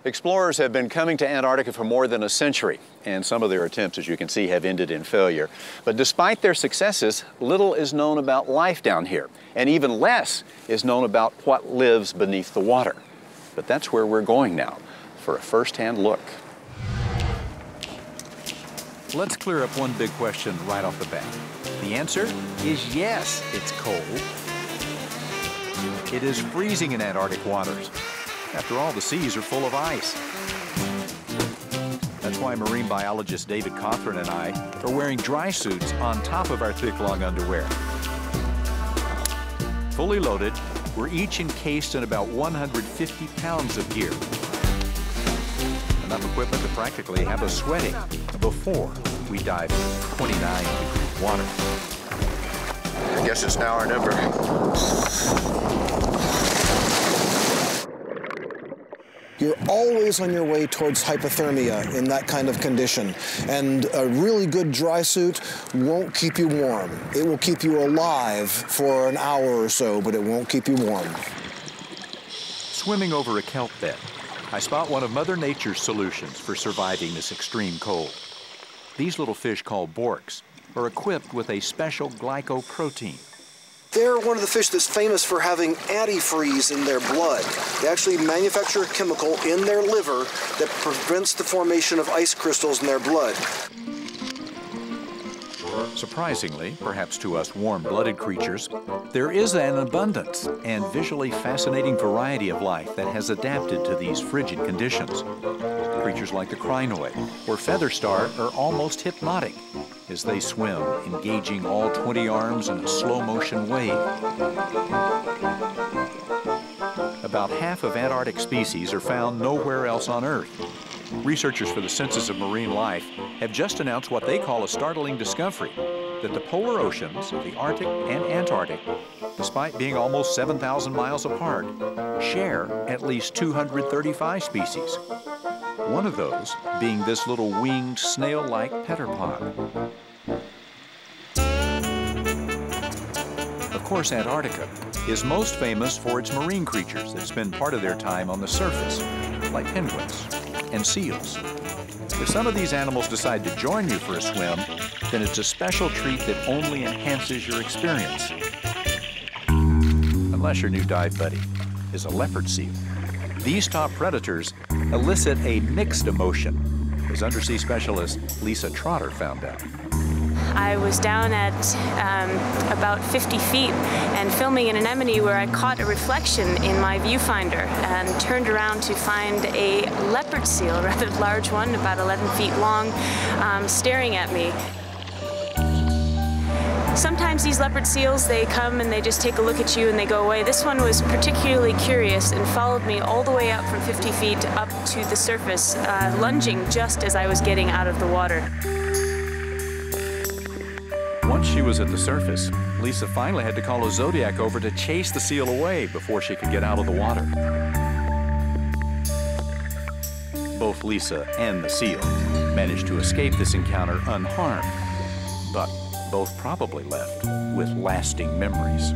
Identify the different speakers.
Speaker 1: Explorers have been coming to Antarctica for more than a century, and some of their attempts, as you can see, have ended in failure. But despite their successes, little is known about life down here, and even less is known about what lives beneath the water. But that's where we're going now, for a first-hand look. Let's clear up one big question right off the bat. The answer is yes, it's cold. It is freezing in Antarctic waters. After all, the seas are full of ice. That's why marine biologist David Cothran and I are wearing dry suits on top of our thick, long underwear. Fully loaded, we're each encased in about 150 pounds of gear. Enough equipment to practically have us sweating before we dive in 29-degree water.
Speaker 2: I guess it's now or never.
Speaker 3: You're always on your way towards hypothermia in that kind of condition. And a really good dry suit won't keep you warm. It will keep you alive for an hour or so, but it won't keep you warm.
Speaker 1: Swimming over a kelp bed, I spot one of Mother Nature's solutions for surviving this extreme cold. These little fish, called borks, are equipped with a special glycoprotein.
Speaker 3: They're one of the fish that's famous for having antifreeze in their blood. They actually manufacture a chemical in their liver that prevents the formation of ice crystals in their blood.
Speaker 1: Surprisingly, perhaps to us warm-blooded creatures, there is an abundance and visually fascinating variety of life that has adapted to these frigid conditions. Creatures like the crinoid or feather star are almost hypnotic as they swim, engaging all 20 arms in a slow-motion wave. About half of Antarctic species are found nowhere else on Earth. Researchers for the Census of Marine Life have just announced what they call a startling discovery, that the polar oceans of the Arctic and Antarctic, despite being almost 7,000 miles apart, share at least 235 species. One of those being this little winged snail-like petterpod. Of course, Antarctica is most famous for its marine creatures that spend part of their time on the surface, like penguins and seals. If some of these animals decide to join you for a swim, then it's a special treat that only enhances your experience. Unless your new dive buddy is a leopard seal. These top predators elicit a mixed emotion, as undersea specialist Lisa Trotter found out.
Speaker 4: I was down at about 50 feet and filming an anemone where I caught a reflection in my viewfinder and turned around to find a leopard seal, a rather large one, about 11 feet long, staring at me. Sometimes these leopard seals, they come and they just take a look at you and they go away. This one was particularly curious and followed me all the way up from 50 feet up to the surface, lunging just as I was getting out of the water.
Speaker 1: Once she was at the surface, Lisa finally had to call a Zodiac over to chase the seal away before she could get out of the water. Both Lisa and the seal managed to escape this encounter unharmed, but both probably left with lasting memories.